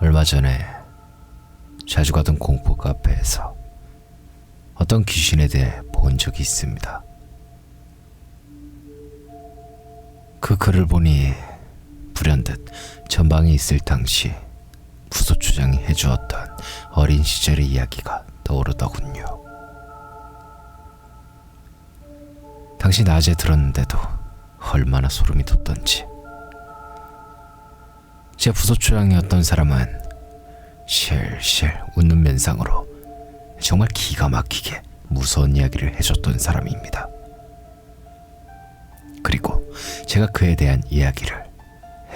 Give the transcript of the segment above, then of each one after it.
얼마 전에 자주 가던 공포 카페에서 어떤 귀신에 대해 본 적이 있습니다. 그 글을 보니 불현듯 전방에 있을 당시 부소초장이 해주었던 어린 시절의 이야기가 떠오르더군요. 당시 낮에 들었는데도 얼마나 소름이 돋던지. 제 부소초장이었던 사람은 실실 웃는 면상으로 정말 기가 막히게 무서운 이야기를 해줬던 사람입니다. 그리고 제가 그에 대한 이야기를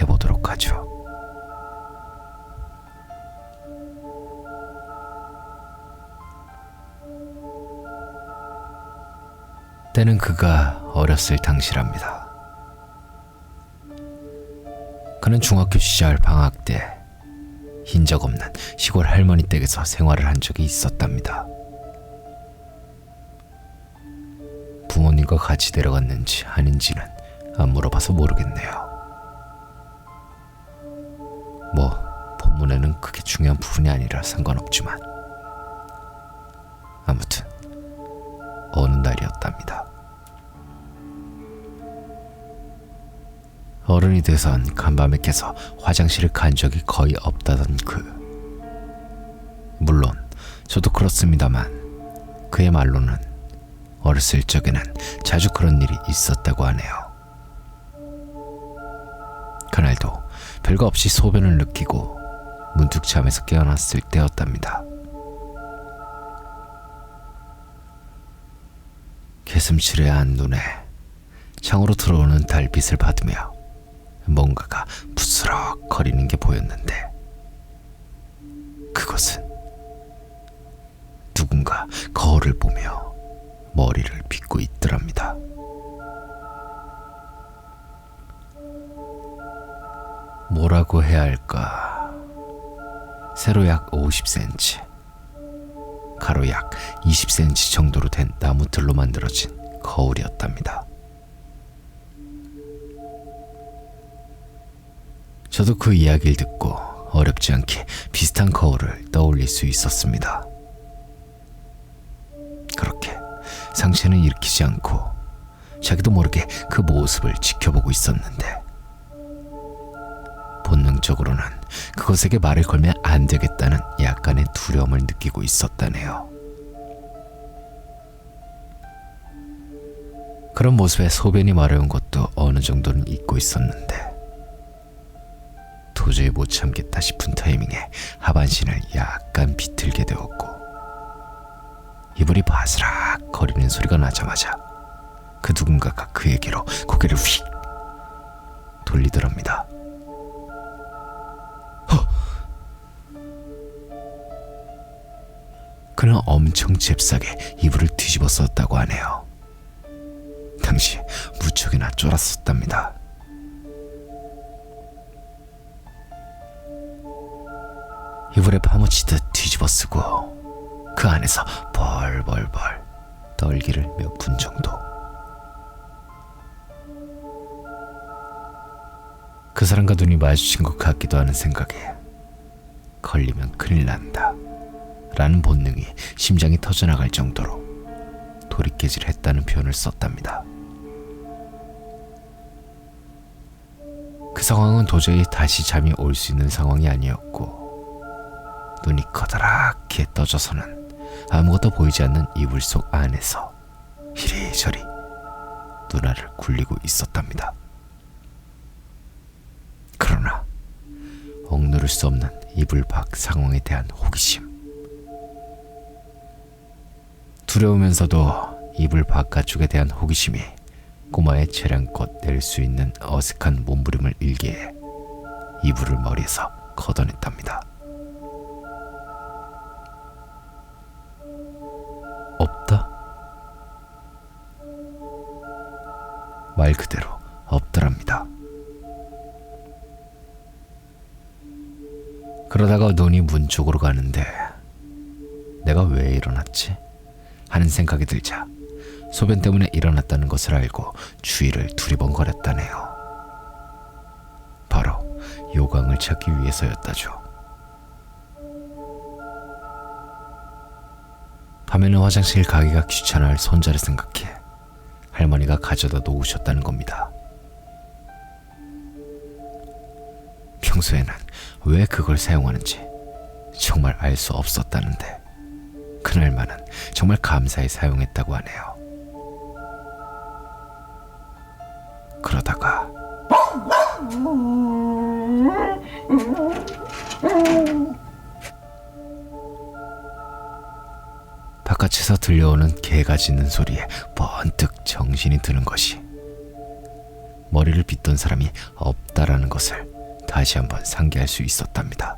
해보도록 하죠. 때는 그가 어렸을 당시랍니다. 그는 중학교 시절 방학 때 hin적 없는 시골 할머니 댁에서 생활을 한 적이 있었답니다. 부모님과 같이 내려갔는지 아닌지는 안 물어봐서 모르겠네요. 본문에는 그게 중요한 부분이 아니라 상관없지만 아무튼 어느 날이었답니다. 어른이 돼선 간밤에 깨서 화장실을 간 적이 거의 없다던 물론 저도 그렇습니다만 그의 말로는 어렸을 적에는 자주 그런 일이 있었다고 하네요. 그날도 별거 없이 소변을 느끼고 문득 잠에서 깨어났을 때였답니다. 개슴츠레한 눈에 창으로 들어오는 달빛을 받으며 뭔가가 부스럭 거리는 게 보였는데 그것은 누군가 거울을 보며 머리를 빗고 있더랍니다. 뭐라고 해야 할까? 세로 약 50cm, 가로 약 20cm 정도로 된 나무틀로 만들어진 거울이었답니다. 저도 그 이야기를 듣고 어렵지 않게 비슷한 거울을 떠올릴 수 있었습니다. 그렇게 상처는 일으키지 않고 자기도 모르게 그 모습을 지켜보고 있었는데 본능적으로는 그것에게 말을 걸면 안 되겠다는 약간의 두려움을 느끼고 있었다네요. 그런 모습에 소변이 마려운 것도 어느 정도는 잊고 있었는데 도저히 못 참겠다 싶은 타이밍에 하반신을 약간 비틀게 되었고 이불이 바스락 거리는 소리가 나자마자 그 누군가가 그에게로 고개를 휙 돌리더랍니다. 그는 엄청 잽싸게 이불을 뒤집어 썼다고 하네요. 당시 무척이나 쫄았었답니다. 이불에 파묻히듯 뒤집어 쓰고 그 안에서 벌벌벌 떨기를 몇 분 정도. 그 사람과 눈이 마주친 것 같기도 하는 생각에 걸리면 큰일 난다 라는 본능이 심장이 터져나갈 정도로 도리깨질했다는 표현을 썼답니다. 그 상황은 도저히 다시 잠이 올 수 있는 상황이 아니었고 눈이 커다랗게 떠져서는 아무것도 보이지 않는 이불 속 안에서 이리저리 눈알을 굴리고 있었답니다. 그러나 억누를 수 없는 이불 밖 상황에 대한 호기심, 두려우면서도 이불 바깥쪽에 대한 호기심이 꼬마의 재량껏 낼 수 있는 어색한 몸부림을 일기에 이불을 머리에서 걷어냈답니다. 없다? 말 그대로 없더랍니다. 그러다가 눈이 문 쪽으로 가는데 내가 왜 일어났지? 하는 생각이 들자 소변 때문에 일어났다는 것을 알고 주위를 두리번거렸다네요. 바로 요강을 찾기 위해서였다죠. 밤에는 화장실 가기가 귀찮아할 손자를 생각해 할머니가 가져다 놓으셨다는 겁니다. 평소에는 왜 그걸 사용하는지 정말 알 수 없었다는데 그날만은 정말 감사히 사용했다고 하네요. 그러다가 바깥에서 들려오는 개가 짖는 소리에 번뜩 정신이 드는 것이 머리를 빗던 사람이 없다라는 것을 다시 한번 상기할 수 있었답니다.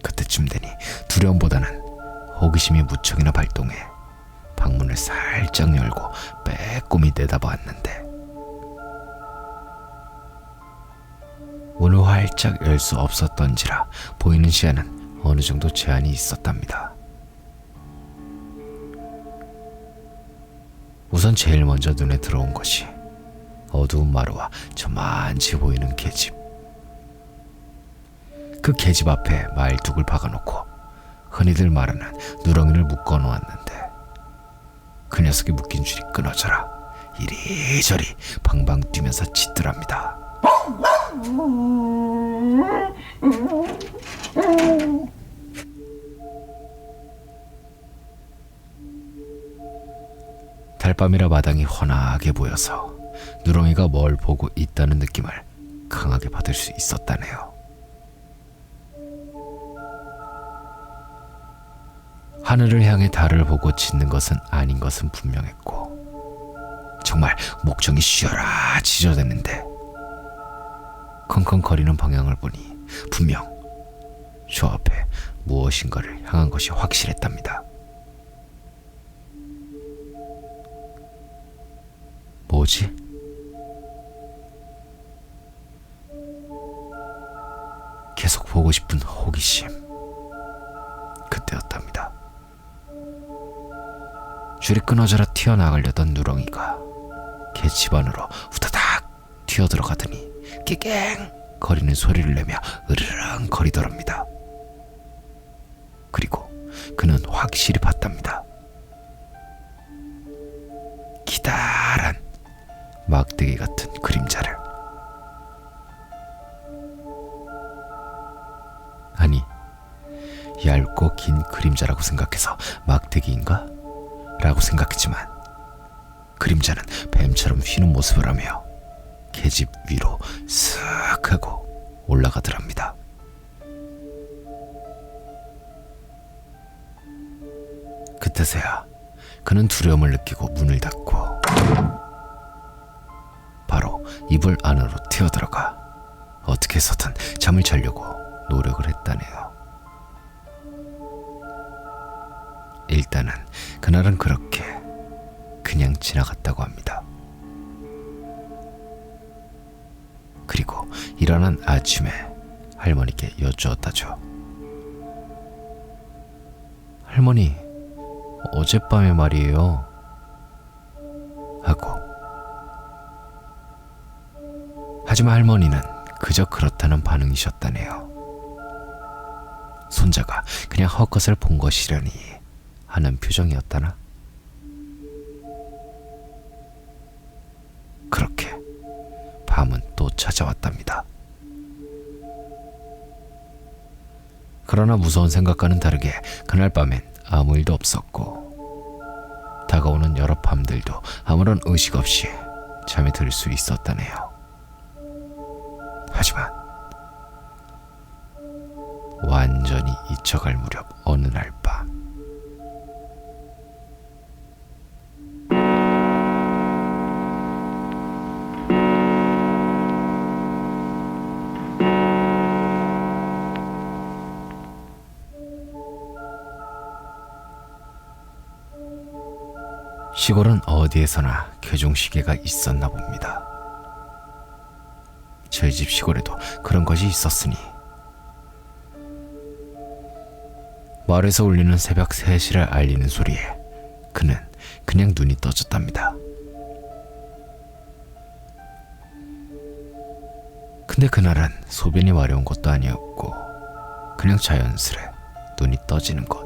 그때쯤 되니 두려움보다는 호기심이 무척이나 발동해 방문을 살짝 열고 빼꼼히 내다보았는데 문을 활짝 열 수 없었던지라 보이는 시야는 어느 정도 제한이 있었답니다. 우선 제일 먼저 눈에 들어온 것이 어두운 마루와 저만치 보이는 계집. 그 계집 앞에 말뚝을 박아놓고 흔히들 말하는 누렁이를 묶어 놓았는데 그 녀석이 묶인 줄이 끊어져라 이리저리 방방 뛰면서 짖더랍니다. 달밤이라 마당이 환하게 보여서 누렁이가 뭘 보고 있다는 느낌을 강하게 받을 수 있었다네요. 하늘을 향해 달을 보고 짖는 것은 아닌 것은 분명했고 정말 목청이 쉬어라 짖어대는데 컹컹거리는 방향을 보니 분명 저 앞에 무엇인가를 향한 것이 확실했답니다. 뭐지? 계속 보고 싶은 호기심. 그때였답니다. 줄이 끊어져라 튀어나가려던 누렁이가 계집 안으로 후다닥 튀어들어가더니 깨갱 거리는 소리를 내며 으르렁 거리더랍니다. 그리고 그는 확실히 봤답니다. 기다란 막대기 같은 그림자를. 아니, 얇고 긴 그림자라고 생각해서 막대기인가? 라고 생각했지만 그림자는 뱀처럼 휘는 모습을 하며 계집 위로 쓱 하고 올라가더랍니다. 그때서야 그는 두려움을 느끼고 문을 닫고 바로 이불 안으로 튀어들어가 어떻게 해서든 잠을 자려고 노력을 했다네요. 일단은 그날은 그렇게 그냥 지나갔다고 합니다. 그리고 일어난 아침에 할머니께 여쭈었다죠. 할머니, 어젯밤에 말이에요. 하고. 하지만 할머니는 그저 그렇다는 반응이셨다네요. 손자가 그냥 헛것을 본 것이려니 하는 표정이었다나? 그렇게 밤은 또 찾아왔답니다. 그러나 무서운 생각과는 다르게 그날 밤엔 아무 일도 없었고 다가오는 여러 밤들도 아무런 의식 없이 잠이 들 수 있었다네요. 하지만 완전히 잊혀갈 무렵 어느 날 밤 시골은 어디에서나 교종시계가 있었나 봅니다. 저희 집 시골에도 그런 것이 있었으니 마을에서 울리는 새벽 3시를 알리는 소리에 그는 그냥 눈이 떠졌답니다. 근데 그날은 소변이 마려운 것도 아니었고 그냥 자연스레 눈이 떠지는 것.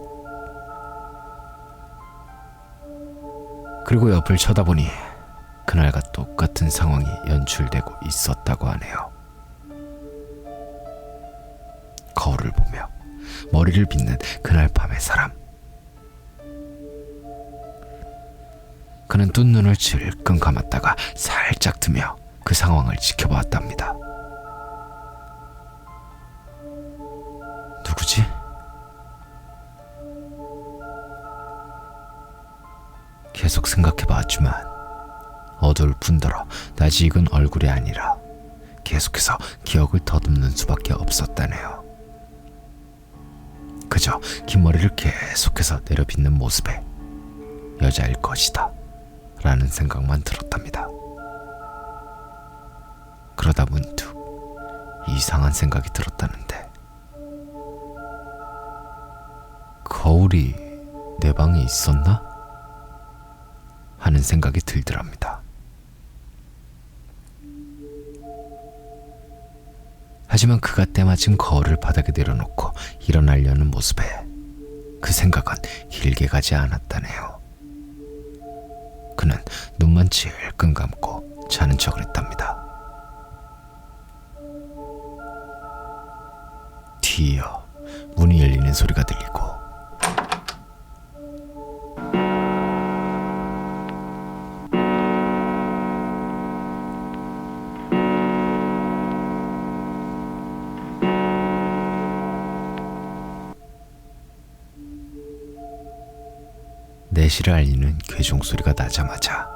그리고 옆을 쳐다보니 그날과 똑같은 상황이 연출되고 있었다고 하네요. 거울을 보며 머리를 빗는 그날 밤의 사람. 그는 뜬 눈을 질끈 감았다가 살짝 뜨며 그 상황을 지켜보았답니다. 누구지? 계속 생각해봤지만 어두울 뿐더러 낯이 익은 얼굴이 아니라 계속해서 기억을 더듬는 수밖에 없었다네요. 그저 긴 머리를 계속해서 내려빗는 모습에 여자일 것이다 라는 생각만 들었답니다. 그러다 문득 이상한 생각이 들었다는데, 거울이 내 방에 있었나? 하는 생각이 들더랍니다. 하지만 그가 때마침 거울을 바닥에 내려놓고 일어나려는 모습에 그 생각은 길게 가지 않았다네요. 그는 눈만 질끈 감고 자는 척을 했답니다. 뒤이어 문이 열리는 소리가 들리고 내실을 알리는 괴종 소리가 나자마자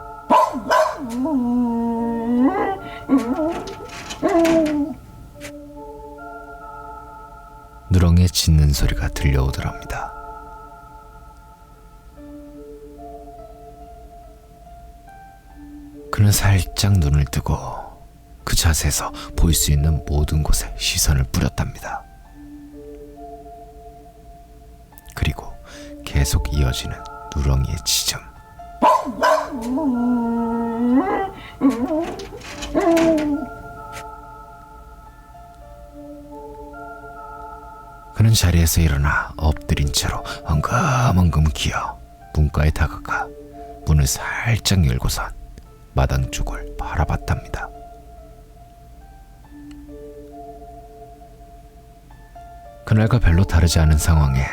누렁이의 짖는 소리가 들려오더랍니다. 그는 살짝 눈을 뜨고 그 자세에서 보일 수 있는 모든 곳에 시선을 뿌렸답니다. 그리고 계속 이어지는 누렁이의 짖음. 그는 자리에서 일어나 엎드린 채로 엉금엉금 기어 문가에 다가가 문을 살짝 열고선 마당 쪽을 바라봤답니다. 그날과 별로 다르지 않은 상황에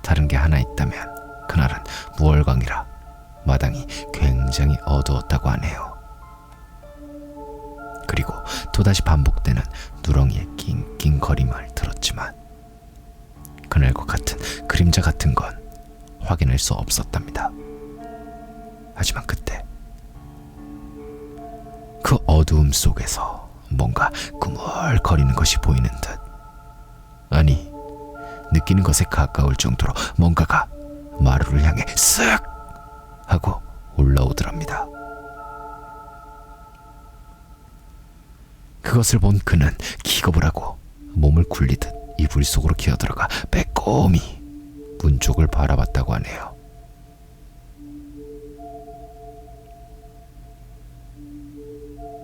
다른 게 하나 있다면 그날은 무월광이라 마당이 굉장히 어두웠다고 하네요. 그리고 또다시 반복되는 누렁이의 낑낑거림을 들었지만 그날과 같은 그림자 같은 건 확인할 수 없었답니다. 하지만 그때 그 어두움 속에서 뭔가 꾸물거리는 것이 보이는 듯, 아니 느끼는 것에 가까울 정도로 뭔가가 마루를 향해 쓱 하고 올라오더랍니다. 그것을 본 그는 기겁을 하고 몸을 굴리듯 이불 속으로 기어들어가 빼꼼히 문 쪽을 바라봤다고 하네요.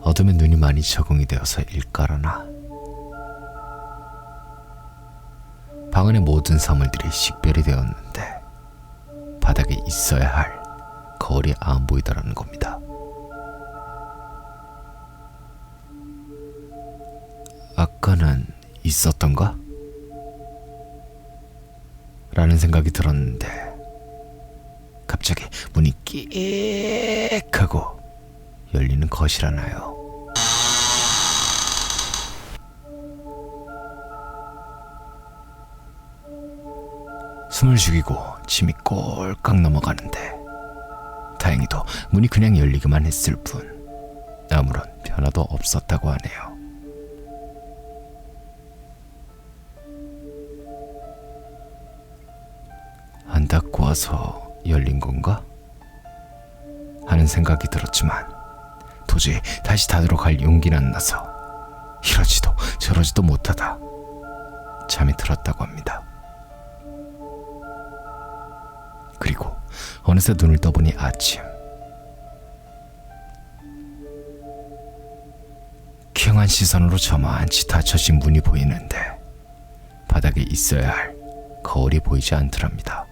어둠에 눈이 많이 적응이 되어서일까라나, 방 안의 모든 사물들이 식별이 되었는데 바닥에 있어야 할 거울이 안 보이더라는 겁니다. 아까는 있었던가? 라는 생각이 들었는데 갑자기 문이 끼익 하고 열리는 것이라나요. 숨을 죽이고 침이 꼴깍 넘어가는데 다행히도 문이 그냥 열리기만 했을 뿐 아무런 변화도 없었다고 하네요. 안 닫고 와서 열린 건가? 하는 생각이 들었지만 도저히 다시 닫으러 갈 용기는 안 나서 이러지도 저러지도 못하다 잠이 들었다고 합니다. 그리고 어느새 눈을 떠보니 아침. 쾌한 시선으로 저만치 닫혀진 문이 보이는데 바닥에 있어야 할 거울이 보이지 않더랍니다.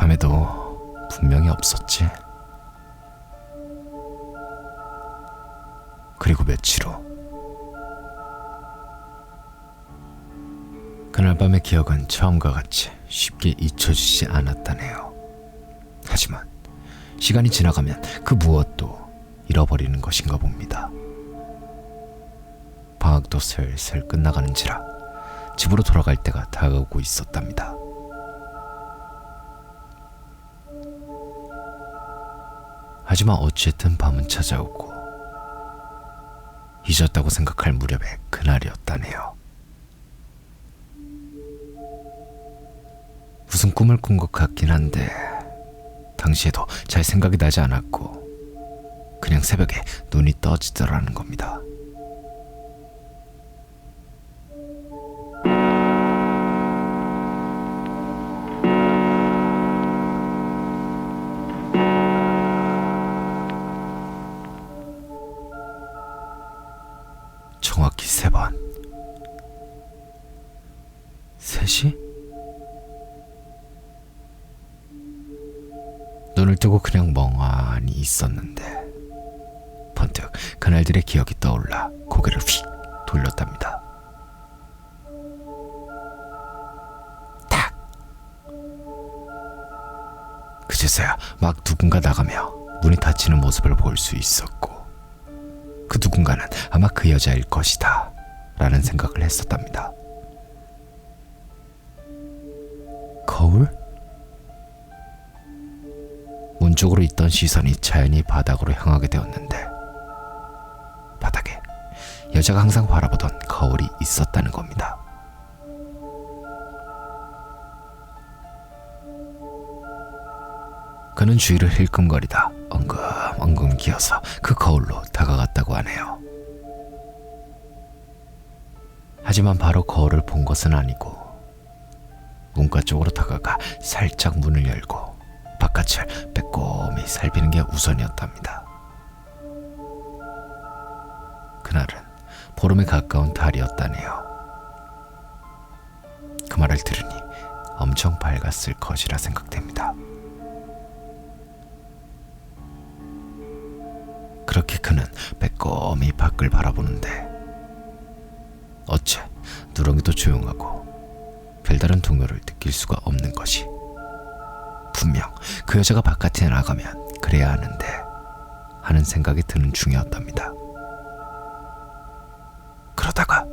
밤에도 분명히 없었지. 그리고 며칠 후, 그날 밤의 기억은 처음과 같이 쉽게 잊혀지지 않았다네요. 하지만 시간이 지나가면 그 무엇도 잃어버리는 것인가 봅니다. 방학도 슬슬 끝나가는지라 집으로 돌아갈 때가 다가오고 있었답니다. 하지만 어쨌든 밤은 찾아오고 잊었다고 생각할 무렵의 그날이었다네요. 무슨 꿈을 꾼 것 같긴 한데 당시에도 잘 생각이 나지 않았고 그냥 새벽에 눈이 떠지더라는 겁니다. 정확히 3번. 3시? 눈을 뜨고 그냥 멍하니 있었는데 번뜩 그날들의 기억이 떠올라 고개를 휙 돌렸답니다. 탁! 그제서야 막 누군가 나가며 문이 닫히는 모습을 볼 수 있었고 그 누군가는 아마 그 여자일 것이다 라는 생각을 했었답니다. 거울? 문 쪽으로 있던 시선이 자연히 바닥으로 향하게 되었는데 바닥에 여자가 항상 바라보던 거울이 있었다는 겁니다. 그는 주위를 힐끔거리다 엉금엉금 기어서 그 거울로 다가갔다고 하네요. 하지만 바로 거울을 본 것은 아니고 문가 쪽으로 다가가 살짝 문을 열고 바깥을 빼꼼히 살피는 게 우선이었답니다. 그날은 보름에 가까운 달이었다네요. 그 말을 들으니 엄청 밝았을 것이라 생각됩니다. 그렇게 그는 빼꼼히 밖을 바라보는데 어째 누렁이도 조용하고 별다른 동요를 느낄 수가 없는 것이 분명 그 여자가 바깥에 나가면 그래야 하는데 하는 생각이 드는 중이었답니다. 그러다가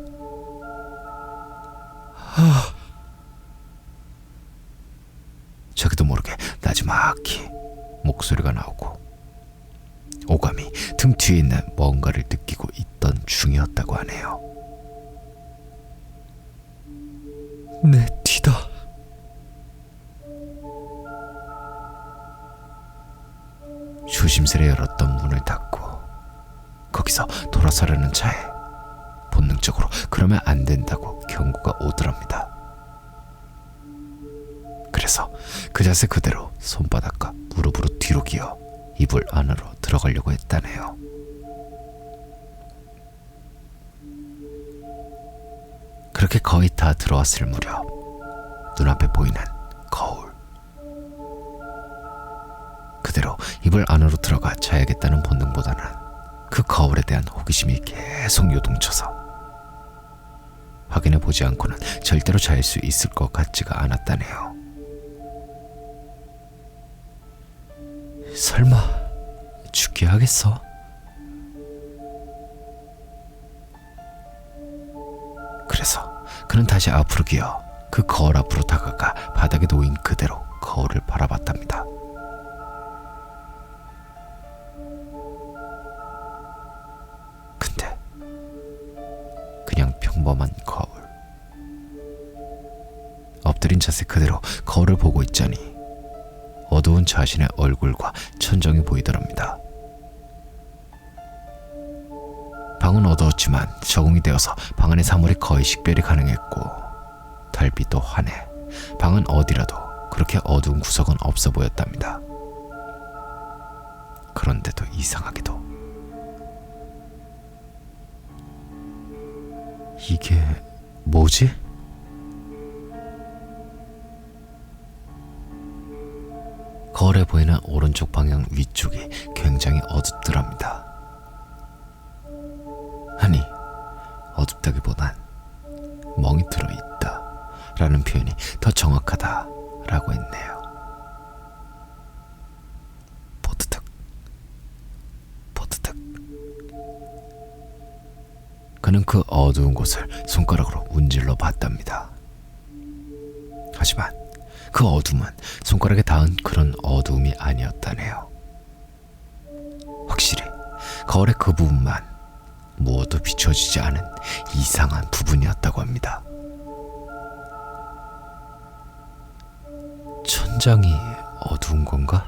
자기도 모르게 나지막히 목소리가 나오고 오감이 등 뒤에 있는 뭔가를 느끼고 있던 중이었다고 하네요. 내 뒤다. 조심스레 열었던 문을 닫고 거기서 돌아서려는 차에 본능적으로 그러면 안 된다고 경고가 오더랍니다. 그래서 그 자세 그대로 손바닥과 무릎으로 뒤로 기어 이불 안으로 들어가려고 했다네요. 그렇게 거의 다 들어왔을 무렵 눈앞에 보이는 거울. 그대로 이불 안으로 들어가 자야겠다는 본능보다는 그 거울에 대한 호기심이 계속 요동쳐서 확인해 보지 않고는 절대로 잘 수 있을 것 같지가 않았다네요. 설마 죽게 하겠어? 그래서 그는 다시 앞으로 기어 그 거울 앞으로 다가가 바닥에 놓인 그대로 거울을 바라봤답니다. 근데 그냥 평범한 거울. 엎드린 자세 그대로 거울을 보고 있자니 어두운 자신의 얼굴과 천정이 보이더랍니다. 방은 어두웠지만 적응이 되어서 방 안의 사물이 거의 식별이 가능했고 달빛도 환해 방은 어디라도 그렇게 어두운 구석은 없어 보였답니다. 그런데도 이상하게도 이게 뭐지? 거울에 보이는 오른쪽 방향 위쪽이 굉장히 어둡더랍니다. 아니, 어둡다기보단 멍이 들어있다 라는 표현이 더 정확하다 라고 했네요. 포드득 포드득. 그는 그 어두운 곳을 손가락으로 문질러 봤답니다. 하지만 그 어둠은 손가락에 닿은 그런 어두움이 아니었다네요. 확실히 거울의 그 부분만 무엇도 비춰지지 않은 이상한 부분이었다고 합니다. 천장이 어두운 건가?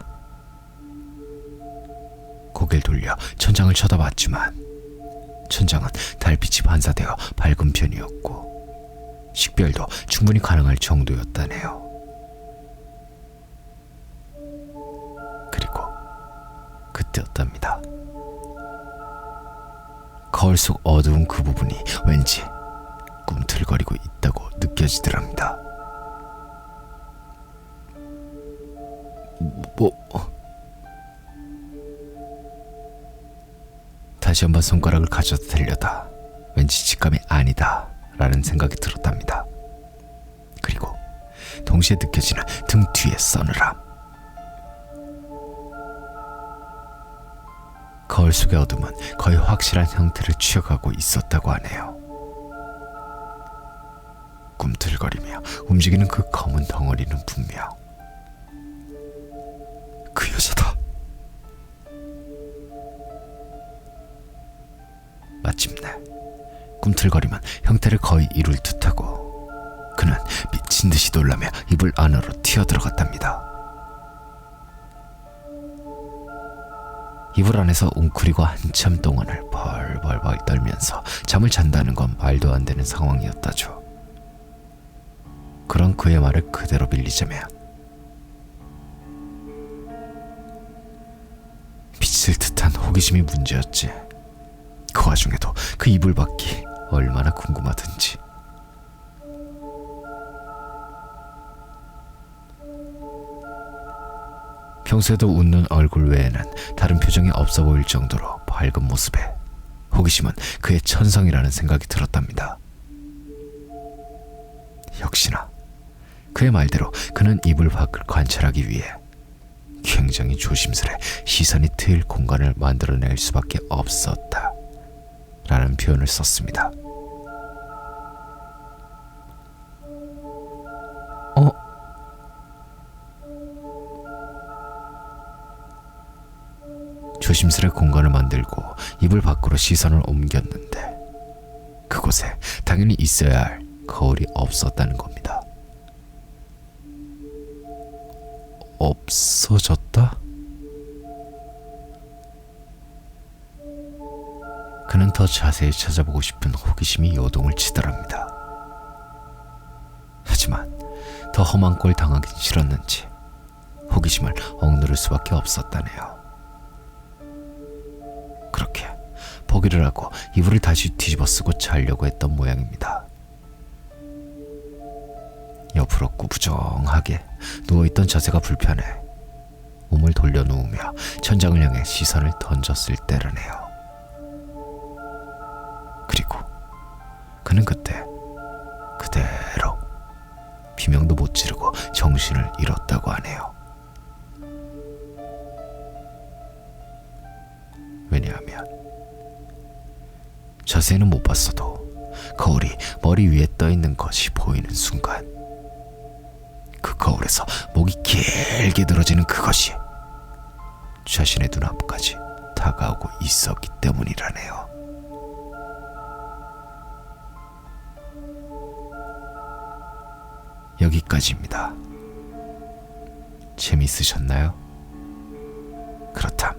고개를 돌려 천장을 쳐다봤지만 천장은 달빛이 반사되어 밝은 편이었고 식별도 충분히 가능할 정도였다네요. 그리고 그때였답니다. 거울 속 어두운 그 부분이 왠지 꿈틀거리고 있다고 느껴지더랍니다. 다시 한번 손가락을 가져다 대려다 왠지 직감이 아니다 라는 생각이 들었답니다. 그리고 동시에 느껴지는 등 뒤의 서늘함. 거울 속의 어둠은 거의 확실한 형태를 취해가고 있었다고 하네요. 꿈틀거리며 움직이는 그 검은 덩어리는 분명 그 여자다. 마침내 꿈틀거림은 형태를 거의 이룰 듯하고 그는 미친 듯이 놀라며 이불 안으로 튀어들어갔답니다. 이불 안에서 웅크리고 한참 동안을 벌벌벌 떨면서 잠을 잔다는 건 말도 안 되는 상황이었다죠. 그런 그의 말을 그대로 빌리자면 미칠 듯한 호기심이 문제였지. 그 와중에도 그 이불 밖이 얼마나 궁금하든지. 평소에도 웃는 얼굴 외에는 다른 표정이 없어 보일 정도로 밝은 모습에 호기심은 그의 천성이라는 생각이 들었답니다. 역시나 그의 말대로 그는 이불 밖을 관찰하기 위해 굉장히 조심스레 시선이 트일 공간을 만들어낼 수밖에 없었다 라는 표현을 썼습니다. 조심스레 공간을 만들고 이불 밖으로 시선을 옮겼는데 그곳에 당연히 있어야 할 거울이 없었다는 겁니다. 없어졌다? 그는 더 자세히 찾아보고 싶은 호기심이 요동을 치더랍니다. 하지만 더 험한 꼴 당하긴 싫었는지 호기심을 억누를 수밖에 없었다네요. 그렇게 포기를 하고 이불을 다시 뒤집어 쓰고 자려고 했던 모양입니다. 옆으로 꾸부정하게 누워있던 자세가 불편해 몸을 돌려놓으며 천장을 향해 시선을 던졌을 때라네요. 그리고 그는 그때 그대로 비명도 못 지르고 정신을 잃었다고 하네요. 왜냐하면 자세히는 못 봤어도 거울이 머리 위에 떠있는 것이 보이는 순간 그 거울에서 목이 길게 늘어지는 그것이 자신의 눈앞까지 다가오고 있었기 때문이라네요. 여기까지입니다. 재미있으셨나요? 그렇다면